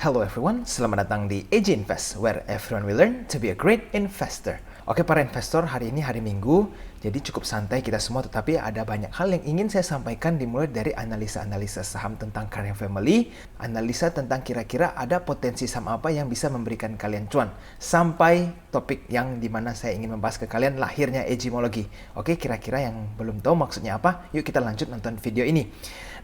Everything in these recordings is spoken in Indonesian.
Hello everyone, selamat datang di AG Invest, where everyone will learn to be a great investor. Oke para investor, hari ini hari Minggu, jadi cukup santai kita semua, tetapi ada banyak hal yang ingin saya sampaikan dimulai dari analisa-analisa saham tentang Karya Family, analisa tentang kira-kira ada potensi saham apa yang bisa memberikan kalian cuan, sampai topik yang dimana saya ingin membahas ke kalian lahirnya Agimology. Oke, kira-kira yang belum tahu maksudnya apa, yuk kita lanjut nonton video ini.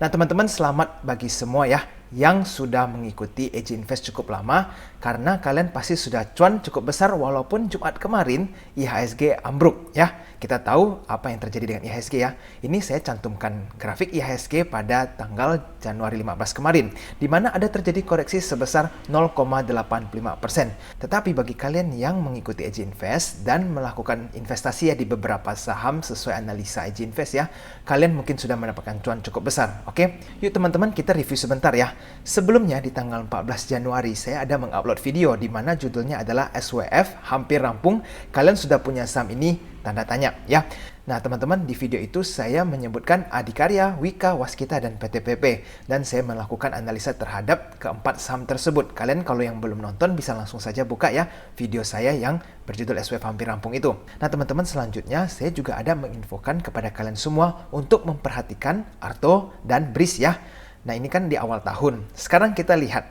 Nah teman-teman, selamat bagi semua ya yang sudah mengikuti AG Invest cukup lama, karena kalian pasti sudah cuan cukup besar walaupun Jumat kemarin IHSG ambruk ya. Kita tahu apa yang terjadi dengan IHSG ya. Ini saya cantumkan grafik IHSG pada tanggal Januari 15 kemarin, di mana ada terjadi koreksi sebesar 0,85%. Tetapi bagi kalian yang mengikuti AG Invest dan melakukan investasi ya di beberapa saham sesuai analisa AG Invest ya, kalian mungkin sudah mendapatkan cuan cukup besar. Oke, yuk teman-teman kita review sebentar ya. Sebelumnya di tanggal 14 Januari saya ada mengupload video di mana judulnya adalah SWF hampir rampung, kalian sudah punya saham ini? Tanda tanya ya. Nah teman-teman, di video itu saya menyebutkan Adikarya, Wika, Waskita, dan PTPP, dan saya melakukan analisa terhadap keempat saham tersebut. Kalian kalau yang belum nonton bisa langsung saja buka ya video saya yang berjudul SWF hampir rampung itu. Nah teman-teman, selanjutnya saya juga ada menginfokan kepada kalian semua untuk memperhatikan Arto dan BRIS ya. Nah ini kan di awal tahun. Sekarang kita lihat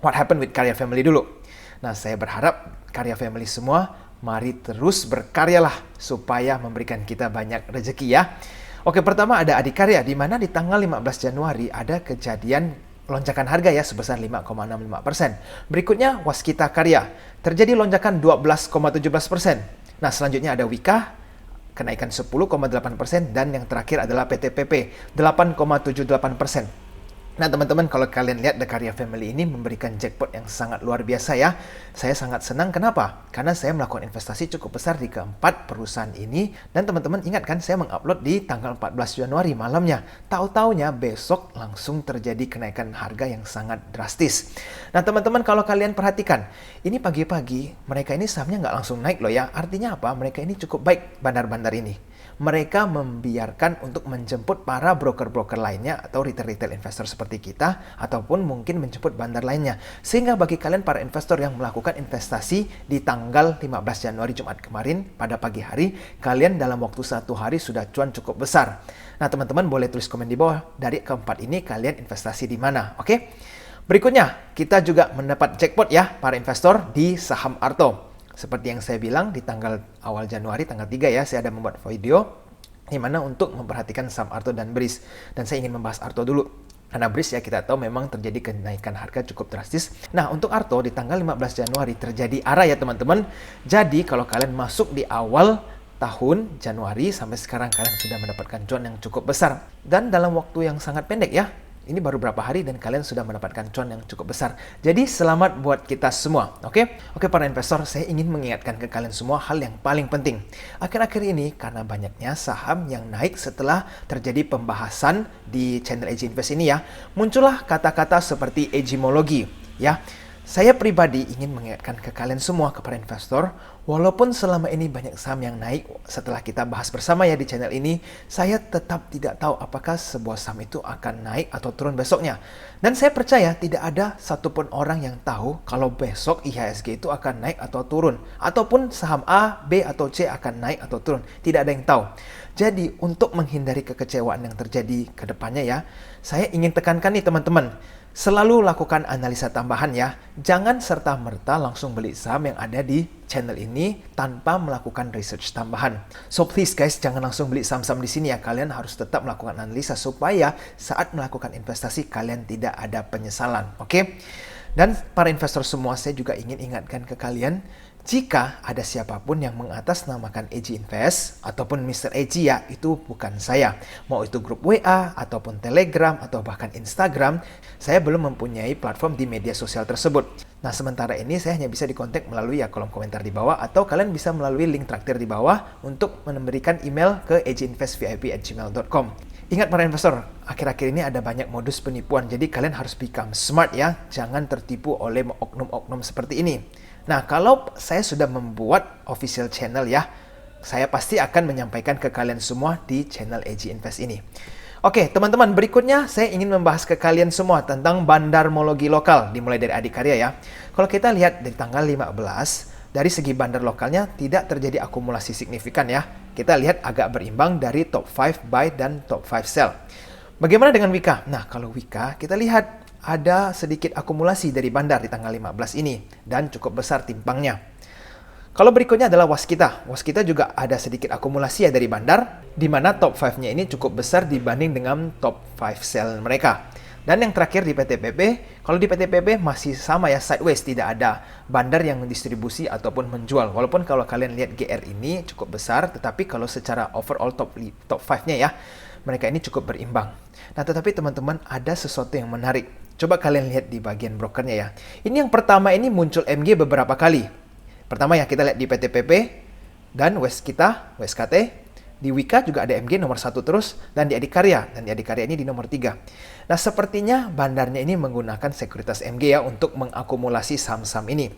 what happened with Karya Family dulu. Nah saya berharap Karya Family semua mari terus berkaryalah supaya memberikan kita banyak rezeki ya. Oke, pertama ada Adikarya, di mana di tanggal 15 Januari ada kejadian lonjakan harga ya sebesar 5,65%. Berikutnya Waskita Karya, terjadi lonjakan 12,17%. Nah selanjutnya ada Wika, kenaikan 10,8%, dan yang terakhir adalah PTPP 8,78%. Nah teman-teman, kalau kalian lihat The Karya Family ini memberikan jackpot yang sangat luar biasa ya. Saya sangat senang, kenapa? Karena saya melakukan investasi cukup besar di keempat perusahaan ini. Dan teman-teman ingat kan, saya mengupload di tanggal 14 Januari malamnya. Tahu-taunya besok langsung terjadi kenaikan harga yang sangat drastis. Nah teman-teman, kalau kalian perhatikan, ini pagi-pagi mereka ini sahamnya nggak langsung naik loh ya. Artinya apa? Mereka ini cukup baik, bandar-bandar ini. Mereka membiarkan untuk menjemput para broker-broker lainnya atau retail-retail investor seperti kita, ataupun mungkin menjemput bandar lainnya. Sehingga bagi kalian para investor yang melakukan investasi di tanggal 15 Januari Jumat kemarin pada pagi hari, kalian dalam waktu 1 hari sudah cuan cukup besar. Nah teman-teman boleh tulis komen di bawah, dari keempat ini kalian investasi di mana, oke? Berikutnya kita juga mendapat jackpot ya para investor di saham Arto. Seperti yang saya bilang di tanggal awal Januari, tanggal 3 ya, saya ada membuat video di mana untuk memperhatikan saham Arto dan BRIS. Dan saya ingin membahas Arto dulu. Karena BRIS ya kita tahu memang terjadi kenaikan harga cukup drastis. Nah untuk Arto di tanggal 15 Januari terjadi arah ya teman-teman. Jadi kalau kalian masuk di awal tahun Januari sampai sekarang, kalian sudah mendapatkan cuan yang cukup besar. Dan dalam waktu yang sangat pendek ya. Ini baru berapa hari dan kalian sudah mendapatkan cuan yang cukup besar. Jadi selamat buat kita semua, oke? Oke para investor, saya ingin mengingatkan ke kalian semua hal yang paling penting. Akhir-akhir ini karena banyaknya saham yang naik setelah terjadi pembahasan di channel AG Invest ini ya, muncullah kata-kata seperti Agimology ya. Saya pribadi ingin mengingatkan ke kalian semua, kepada investor, walaupun selama ini banyak saham yang naik setelah kita bahas bersama ya di channel ini, saya tetap tidak tahu apakah sebuah saham itu akan naik atau turun besoknya. Dan saya percaya tidak ada satupun orang yang tahu kalau besok IHSG itu akan naik atau turun. Ataupun saham A, B, atau C akan naik atau turun. Tidak ada yang tahu. Jadi untuk menghindari kekecewaan yang terjadi ke depannya ya, saya ingin tekankan nih teman-teman, selalu lakukan analisa tambahan ya. Jangan serta-merta langsung beli saham yang ada di channel ini tanpa melakukan research tambahan. So please guys, jangan langsung beli saham-saham di sini ya. Kalian harus tetap melakukan analisa supaya saat melakukan investasi kalian tidak ada penyesalan, oke? Dan para investor semua, saya juga ingin ingatkan ke kalian, jika ada siapapun yang mengatasnamakan AG Invest ataupun Mr. AG ya, itu bukan saya. Mau itu grup WA ataupun Telegram atau bahkan Instagram, saya belum mempunyai platform di media sosial tersebut. Nah sementara ini saya hanya bisa dikontak melalui ya kolom komentar di bawah, atau kalian bisa melalui link traktir di bawah untuk memberikan email ke aginvestvip@gmail.com. Ingat para investor, akhir-akhir ini ada banyak modus penipuan, jadi kalian harus become smart ya, jangan tertipu oleh oknum-oknum seperti ini. Nah, kalau saya sudah membuat official channel ya, saya pasti akan menyampaikan ke kalian semua di channel AG Invest ini. Oke, teman-teman, berikutnya saya ingin membahas ke kalian semua tentang bandarmologi lokal, dimulai dari adikarya ya. Kalau kita lihat dari tanggal 15, dari segi bandar lokalnya tidak terjadi akumulasi signifikan ya. Kita lihat agak berimbang dari top 5 buy dan top 5 sell. Bagaimana dengan Wika? Nah, kalau Wika kita lihat ada sedikit akumulasi dari bandar di tanggal 15 ini dan cukup besar timpangnya. Kalau berikutnya adalah Waskita. Waskita juga ada sedikit akumulasi ya dari bandar, di mana top 5-nya ini cukup besar dibanding dengan top 5 sell mereka. Dan yang terakhir di PTPP, kalau di PTPP masih sama ya, sideways, tidak ada bandar yang mendistribusi ataupun menjual. Walaupun kalau kalian lihat GR ini cukup besar, tetapi kalau secara overall top 5-nya ya, mereka ini cukup berimbang. Nah, tetapi teman-teman ada sesuatu yang menarik. Coba kalian lihat di bagian brokernya ya. Ini yang pertama ini muncul MG beberapa kali. Pertama ya, kita lihat di PTPP dan WSKT. Di Wika juga ada MG nomor 1 terus, dan di Adikarya. Dan di Adikarya ini di nomor 3. Nah, sepertinya bandarnya ini menggunakan sekuritas MG ya untuk mengakumulasi saham-saham ini.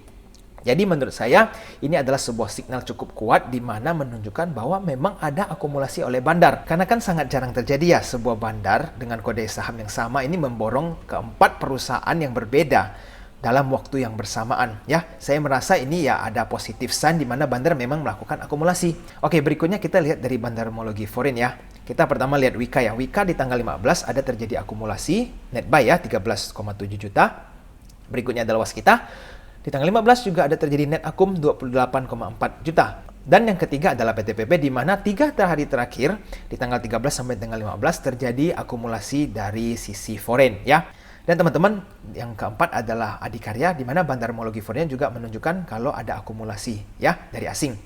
Jadi menurut saya ini adalah sebuah signal cukup kuat di mana menunjukkan bahwa memang ada akumulasi oleh bandar. Karena kan sangat jarang terjadi ya sebuah bandar dengan kode saham yang sama ini memborong keempat perusahaan yang berbeda dalam waktu yang bersamaan ya. Saya merasa ini ya ada positif sign di mana bandar memang melakukan akumulasi. Oke, berikutnya kita lihat dari bandarmologi foreign ya. Kita pertama lihat Wika ya. Wika di tanggal 15 ada terjadi akumulasi net buy ya 13,7 juta. Berikutnya adalah Waskita. Di tanggal 15 juga ada terjadi net akum 28,4 juta. Dan yang ketiga adalah PTPP di mana 3 hari terakhir di tanggal 13 sampai tanggal 15 terjadi akumulasi dari sisi foreign ya. Dan teman-teman, yang keempat adalah Adikarya, di mana bandarmologi foreign juga menunjukkan kalau ada akumulasi ya dari asing.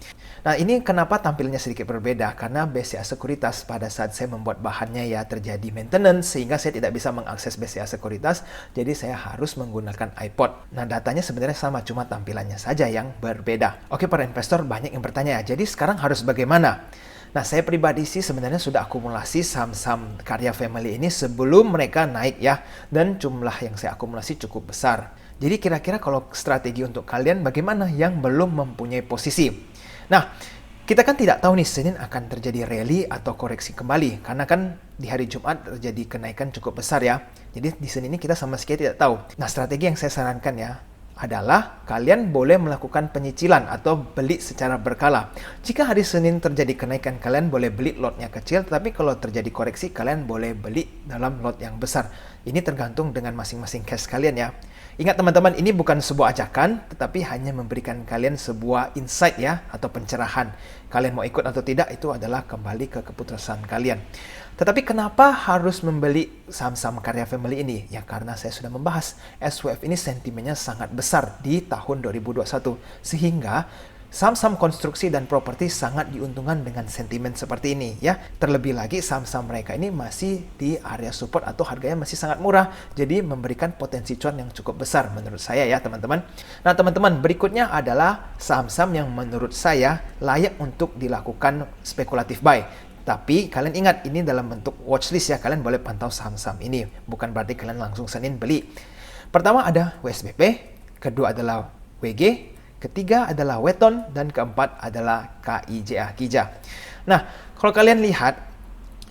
Nah, ini kenapa tampilnya sedikit berbeda? Karena BCA Sekuritas pada saat saya membuat bahannya ya terjadi maintenance, sehingga saya tidak bisa mengakses BCA Sekuritas, jadi saya harus menggunakan iPod. Nah, datanya sebenarnya sama, cuma tampilannya saja yang berbeda. Oke, para investor banyak yang bertanya, jadi sekarang harus bagaimana? Nah, saya pribadi sih sebenarnya sudah akumulasi saham-saham Karya Family ini sebelum mereka naik ya. Dan jumlah yang saya akumulasi cukup besar. Jadi kira-kira kalau strategi untuk kalian bagaimana yang belum mempunyai posisi? Nah, kita kan tidak tahu nih Senin akan terjadi rally atau koreksi kembali. Karena kan di hari Jumat terjadi kenaikan cukup besar ya. Jadi di Senin ini kita sama sekali tidak tahu. Nah, strategi yang saya sarankan ya adalah kalian boleh melakukan penyicilan atau beli secara berkala. Jika hari Senin terjadi kenaikan, kalian boleh beli lotnya kecil, tapi kalau terjadi koreksi, kalian boleh beli dalam lot yang besar. Ini tergantung dengan masing-masing cash kalian ya. Ingat teman-teman, ini bukan sebuah ajakan, tetapi hanya memberikan kalian sebuah insight ya, atau pencerahan. Kalian mau ikut atau tidak, itu adalah kembali ke keputusan kalian. Tetapi kenapa harus membeli saham-saham Karya Family ini? Ya karena saya sudah membahas, SWF ini sentimennya sangat besar di tahun 2021. Sehingga saham-saham konstruksi dan properti sangat diuntungkan dengan sentimen seperti ini ya. Terlebih lagi saham-saham mereka ini masih di area support atau harganya masih sangat murah. Jadi memberikan potensi cuan yang cukup besar menurut saya ya teman-teman. Nah teman-teman, berikutnya adalah saham-saham yang menurut saya layak untuk dilakukan spekulatif buy. Tapi kalian ingat ini dalam bentuk watchlist ya. Kalian boleh pantau saham-saham ini. Bukan berarti kalian langsung Senin beli. Pertama ada WSBP. Kedua adalah WG. Ketiga adalah Weton, dan keempat adalah KIJA, Kija. Nah, kalau kalian lihat,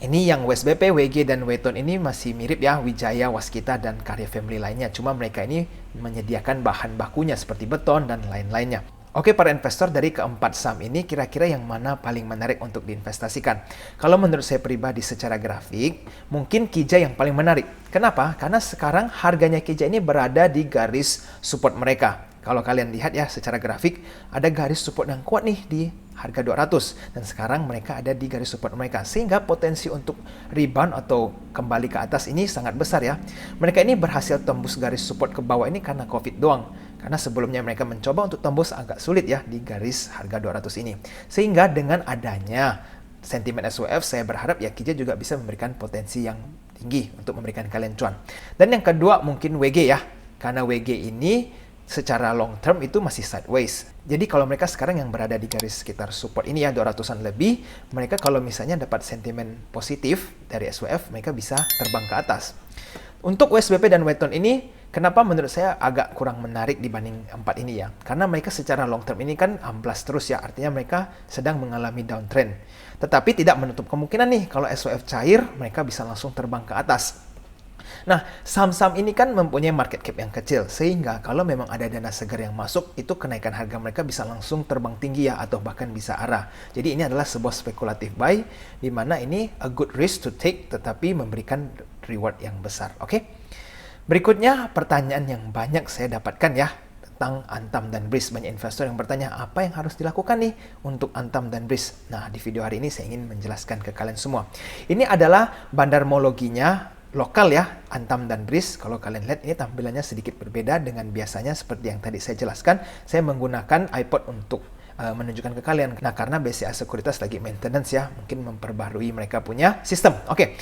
ini yang WSBP, WG, dan Weton ini masih mirip ya, Wijaya, Waskita, dan Karya Family lainnya. Cuma mereka ini menyediakan bahan bakunya seperti beton dan lain-lainnya. Oke, para investor, dari keempat saham ini kira-kira yang mana paling menarik untuk diinvestasikan? Kalau menurut saya pribadi secara grafik, mungkin Kija yang paling menarik. Kenapa? Karena sekarang harganya Kija ini berada di garis support mereka. Kalau kalian lihat ya secara grafik, ada garis support yang kuat nih di harga 200. Dan sekarang mereka ada di garis support mereka. Sehingga potensi untuk rebound atau kembali ke atas ini sangat besar ya. Mereka ini berhasil tembus garis support ke bawah ini karena COVID doang. Karena sebelumnya mereka mencoba untuk tembus agak sulit ya di garis harga 200 ini. Sehingga dengan adanya sentimen SWF, saya berharap ya Kija juga bisa memberikan potensi yang tinggi untuk memberikan kalian cuan. Dan yang kedua mungkin WG ya. Karena WG ini secara long term itu masih sideways. Jadi kalau mereka sekarang yang berada di garis sekitar support ini ya 200-an lebih, mereka kalau misalnya dapat sentimen positif dari SWF, mereka bisa terbang ke atas. Untuk WSBP dan Weton ini Kenapa menurut saya agak kurang menarik dibanding 4 ini ya? Karena mereka secara long term ini kan amblas terus ya, artinya mereka sedang mengalami downtrend. Tetapi tidak menutup kemungkinan nih, kalau SOF cair, mereka bisa langsung terbang ke atas. Nah, saham-saham ini kan mempunyai market cap yang kecil, sehingga kalau memang ada dana segar yang masuk, itu kenaikan harga mereka bisa langsung terbang tinggi ya, atau bahkan bisa arah. Jadi ini adalah sebuah spekulatif buy, di mana ini a good risk to take, tetapi memberikan reward yang besar. Oke? Berikutnya, pertanyaan yang banyak saya dapatkan ya, tentang Antam dan BRIS. Banyak investor yang bertanya, apa yang harus dilakukan nih untuk Antam dan BRIS? Nah, di video hari ini saya ingin menjelaskan ke kalian semua. Ini adalah bandarmologinya lokal ya, Antam dan BRIS. Kalau kalian lihat, ini tampilannya sedikit berbeda dengan biasanya seperti yang tadi saya jelaskan. Saya menggunakan iPod untuk menunjukkan ke kalian. Nah, karena BCA Sekuritas lagi maintenance ya, mungkin memperbarui mereka punya sistem. Oke,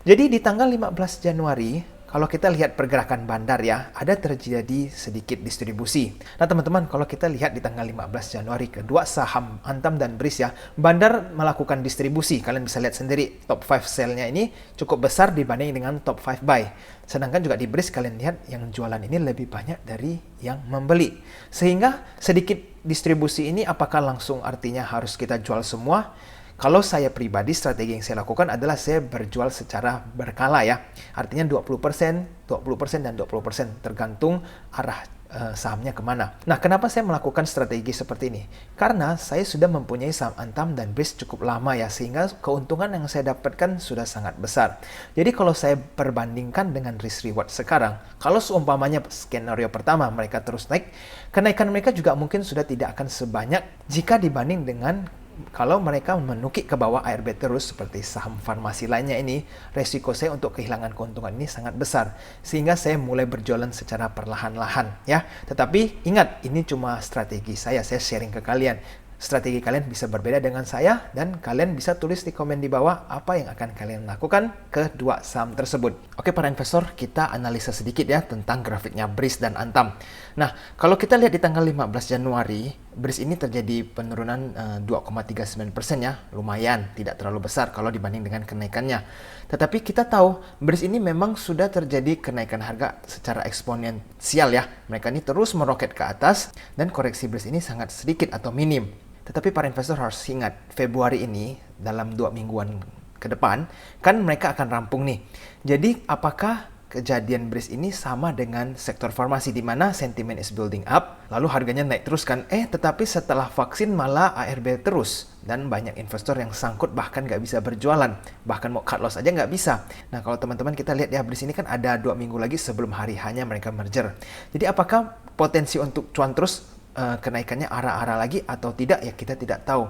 jadi di tanggal 15 Januari, kalau kita lihat pergerakan bandar ya, ada terjadi sedikit distribusi. Nah teman-teman, kalau kita lihat di tanggal 15 Januari, kedua saham Antam dan BRIS ya, bandar melakukan distribusi. Kalian bisa lihat sendiri, top 5 sell-nya ini cukup besar dibanding dengan top 5 buy. Sedangkan juga di BRIS kalian lihat yang jualan ini lebih banyak dari yang membeli. Sehingga sedikit distribusi ini apakah langsung artinya harus kita jual semua? Kalau saya pribadi, strategi yang saya lakukan adalah saya berjual secara berkala ya. Artinya 20%, 20%, dan 20%. Tergantung arah sahamnya kemana. Nah, kenapa saya melakukan strategi seperti ini? Karena saya sudah mempunyai saham Antam dan BRIS cukup lama ya, sehingga keuntungan yang saya dapatkan sudah sangat besar. Jadi kalau saya perbandingkan dengan risk reward sekarang, kalau seumpamanya skenario pertama mereka terus naik, kenaikan mereka juga mungkin sudah tidak akan sebanyak jika dibanding dengan kalau mereka menukik ke bawah ARB terus seperti saham farmasi lainnya ini, resiko saya untuk kehilangan keuntungan ini sangat besar. Sehingga saya mulai berjualan secara perlahan-lahan ya. Tetapi ingat, ini cuma strategi saya sharing ke kalian. Strategi kalian bisa berbeda dengan saya, dan kalian bisa tulis di komen di bawah apa yang akan kalian lakukan ke dua saham tersebut. Oke para investor, kita analisa sedikit ya tentang grafiknya BRIS dan Antam. Nah, kalau kita lihat di tanggal 15 Januari, BRIS ini terjadi penurunan 2,39% ya, lumayan, tidak terlalu besar kalau dibanding dengan kenaikannya. Tetapi kita tahu, BRIS ini memang sudah terjadi kenaikan harga secara eksponensial ya. Mereka ini terus meroket ke atas, dan koreksi BRIS ini sangat sedikit atau minim. Tetapi para investor harus ingat, Februari ini dalam 2 mingguan ke depan, kan mereka akan rampung nih. Jadi apakah kejadian BRIS ini sama dengan sektor farmasi di mana sentimen is building up, lalu harganya naik terus kan? Tetapi setelah vaksin malah ARB terus, dan banyak investor yang sangkut bahkan nggak bisa berjualan, bahkan mau cut loss aja nggak bisa. Nah kalau teman-teman kita lihat ya, BRIS ini kan ada 2 minggu lagi sebelum hari hanya mereka merger. Jadi apakah potensi untuk cuan terus kenaikannya arah-arah lagi atau tidak ya, kita tidak tahu.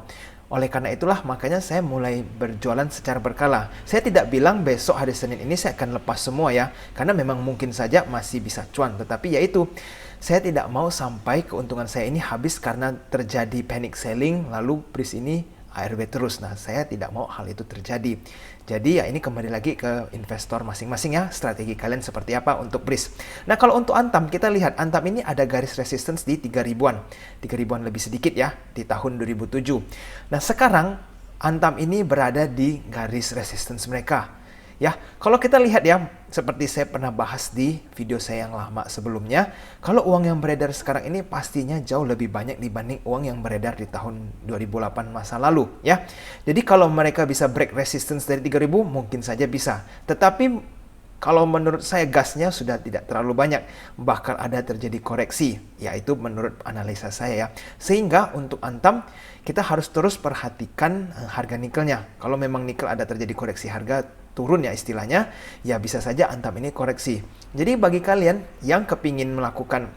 Oleh karena itulah makanya saya mulai berjualan secara berkala. Saya tidak bilang besok hari Senin ini saya akan lepas semua ya, karena memang mungkin saja masih bisa cuan. Tetapi yaitu, saya tidak mau sampai keuntungan saya ini habis karena terjadi panic selling lalu BRIS ini ARB terus. Nah, saya tidak mau hal itu terjadi. Jadi ya ini kembali lagi ke investor masing-masing ya, strategi kalian seperti apa untuk BRIS. Nah, kalau untuk Antam, kita lihat Antam ini ada garis resistance di 3.000-an. 3.000-an lebih sedikit ya, di tahun 2007. Nah, sekarang Antam ini berada di garis resistance mereka. Ya, kalau kita lihat ya, seperti saya pernah bahas di video saya yang lama sebelumnya, kalau uang yang beredar sekarang ini pastinya jauh lebih banyak dibanding uang yang beredar di tahun 2008 masa lalu ya. Jadi kalau mereka bisa break resistance dari 3.000, mungkin saja bisa. Tetapi kalau menurut saya gasnya sudah tidak terlalu banyak, bahkan ada terjadi koreksi, yaitu menurut analisa saya ya. Sehingga untuk Antam, kita harus terus perhatikan harga nikelnya. Kalau memang nikel ada terjadi koreksi harga turun ya istilahnya, ya bisa saja Antam ini koreksi. Jadi bagi kalian yang kepingin melakukan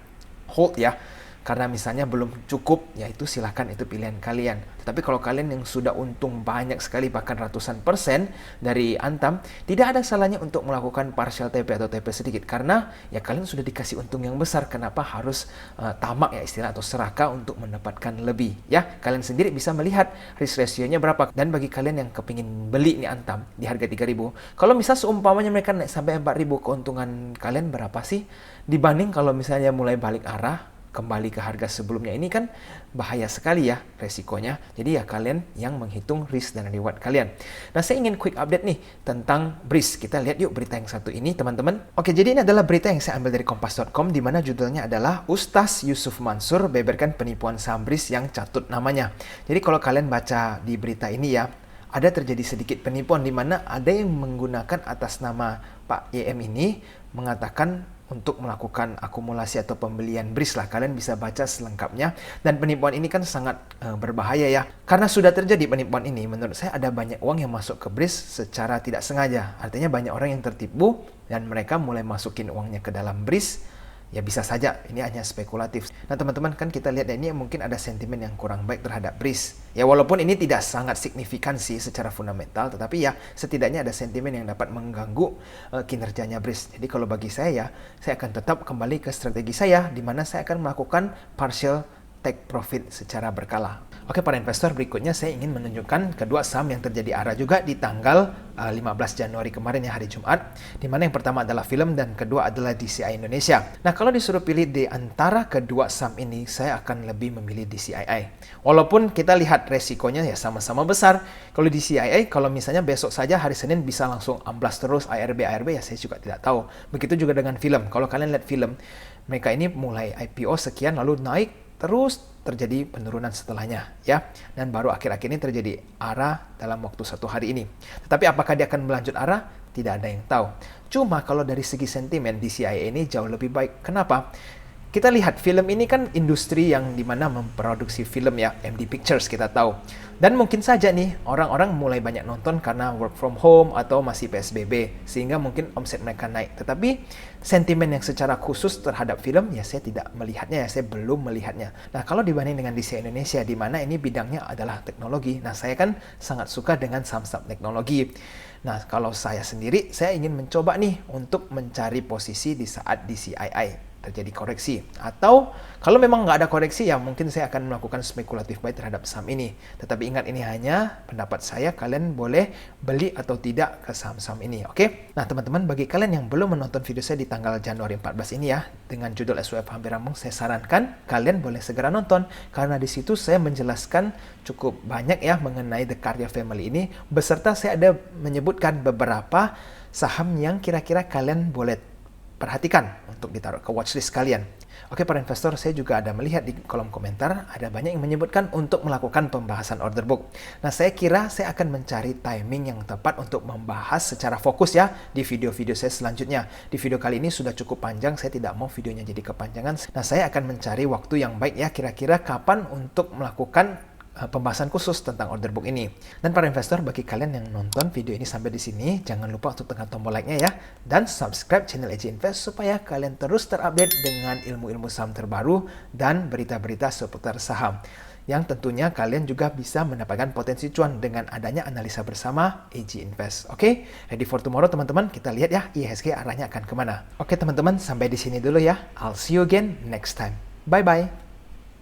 hold ya, karena misalnya belum cukup, ya itu silahkan, itu pilihan kalian. Tetapi kalau kalian yang sudah untung banyak sekali, bahkan ratusan persen dari Antam, tidak ada salahnya untuk melakukan partial TP atau TP sedikit. Karena ya kalian sudah dikasih untung yang besar, kenapa harus tamak ya istilah atau serakah untuk mendapatkan lebih. Ya, kalian sendiri bisa melihat risk ratio-nya berapa. Dan bagi kalian yang kepingin beli nih Antam di harga 3.000, kalau misal seumpamanya mereka naik sampai 4.000, keuntungan kalian berapa sih? Dibanding kalau misalnya mulai balik arah, kembali ke harga sebelumnya, ini kan bahaya sekali ya resikonya. Jadi ya kalian yang menghitung risk dan reward kalian. Nah, saya ingin quick update nih tentang BRIS. Kita lihat yuk berita yang satu ini, teman-teman. Oke, jadi ini adalah berita yang saya ambil dari kompas.com, di mana judulnya adalah Ustaz Yusuf Mansur beberkan penipuan saham BRIS yang catut namanya. Jadi kalau kalian baca di berita ini ya, ada terjadi sedikit penipuan di mana ada yang menggunakan atas nama Pak YM ini mengatakan untuk melakukan akumulasi atau pembelian BRIS lah. Kalian bisa baca selengkapnya. Dan penipuan ini kan sangat berbahaya ya. Karena sudah terjadi penipuan ini, menurut saya ada banyak uang yang masuk ke BRIS secara tidak sengaja. Artinya banyak orang yang tertipu dan mereka mulai masukin uangnya ke dalam BRIS. Ya bisa saja, ini hanya spekulatif. Nah teman-teman, kan kita lihat ini mungkin ada sentimen yang kurang baik terhadap BRIS. Ya walaupun ini tidak sangat signifikan sih secara fundamental, tetapi ya setidaknya ada sentimen yang dapat mengganggu kinerjanya BRIS. Jadi kalau bagi saya akan tetap kembali ke strategi saya, di mana saya akan melakukan partial take profit secara berkala. Oke, para investor, berikutnya saya ingin menunjukkan kedua saham yang terjadi arah juga di tanggal 15 Januari kemarin ya, hari Jumat, di mana yang pertama adalah film dan kedua adalah DCI Indonesia. Nah, kalau disuruh pilih di antara kedua saham ini, saya akan lebih memilih DCII. Walaupun kita lihat resikonya ya sama-sama besar. Kalau DCII, kalau misalnya besok saja hari Senin bisa langsung amblas terus ARB ya saya juga tidak tahu. Begitu juga dengan film. Kalau kalian lihat film, mereka ini mulai IPO sekian lalu naik terus terjadi penurunan setelahnya ya, dan baru akhir-akhir ini terjadi arah dalam waktu 1 hari ini. Tetapi apakah dia akan melanjut arah? Tidak ada yang tahu. Cuma kalau dari segi sentimen DCII ini jauh lebih baik. Kenapa? Kita lihat film ini kan industri yang dimana memproduksi film ya, MD Pictures kita tahu. Dan mungkin saja nih orang-orang mulai banyak nonton karena work from home atau masih PSBB, sehingga mungkin omset mereka naik. Tetapi sentimen yang secara khusus terhadap film ya saya tidak melihatnya ya, saya belum melihatnya. Nah kalau dibanding dengan DCI Indonesia di mana ini bidangnya adalah teknologi, nah saya kan sangat suka dengan saham-saham teknologi. Nah kalau saya sendiri, saya ingin mencoba nih untuk mencari posisi di saat DCII terjadi koreksi, atau kalau memang nggak ada koreksi ya mungkin saya akan melakukan spekulatif buy terhadap saham ini. Tetapi ingat, ini hanya pendapat saya, kalian boleh beli atau tidak ke saham-saham ini, oke? Nah teman-teman, bagi kalian yang belum menonton video saya di tanggal Januari 14 ini ya, dengan judul SWF Hampir Rampung, saya sarankan kalian boleh segera nonton, karena di situ saya menjelaskan cukup banyak ya mengenai The Karya Family ini, beserta saya ada menyebutkan beberapa saham yang kira-kira kalian boleh perhatikan untuk ditaruh ke watchlist kalian. Oke para investor, saya juga ada melihat di kolom komentar ada banyak yang menyebutkan untuk melakukan pembahasan order book. Nah saya kira saya akan mencari timing yang tepat untuk membahas secara fokus ya di video-video saya selanjutnya. Di video kali ini sudah cukup panjang, saya tidak mau videonya jadi kepanjangan. Nah saya akan mencari waktu yang baik ya, kira-kira kapan untuk melakukan pembahasan khusus tentang order book ini. Dan para investor, bagi kalian yang nonton video ini sampai di sini, jangan lupa untuk tekan tombol like-nya ya, dan subscribe channel AJ Invest supaya kalian terus terupdate dengan ilmu-ilmu saham terbaru dan berita-berita seputar saham. Yang tentunya kalian juga bisa mendapatkan potensi cuan dengan adanya analisa bersama AJ Invest. Oke, ready for tomorrow teman-teman? Kita lihat ya IHSG arahnya akan kemana. Oke teman-teman, sampai di sini dulu ya. I'll see you again next time. Bye-bye.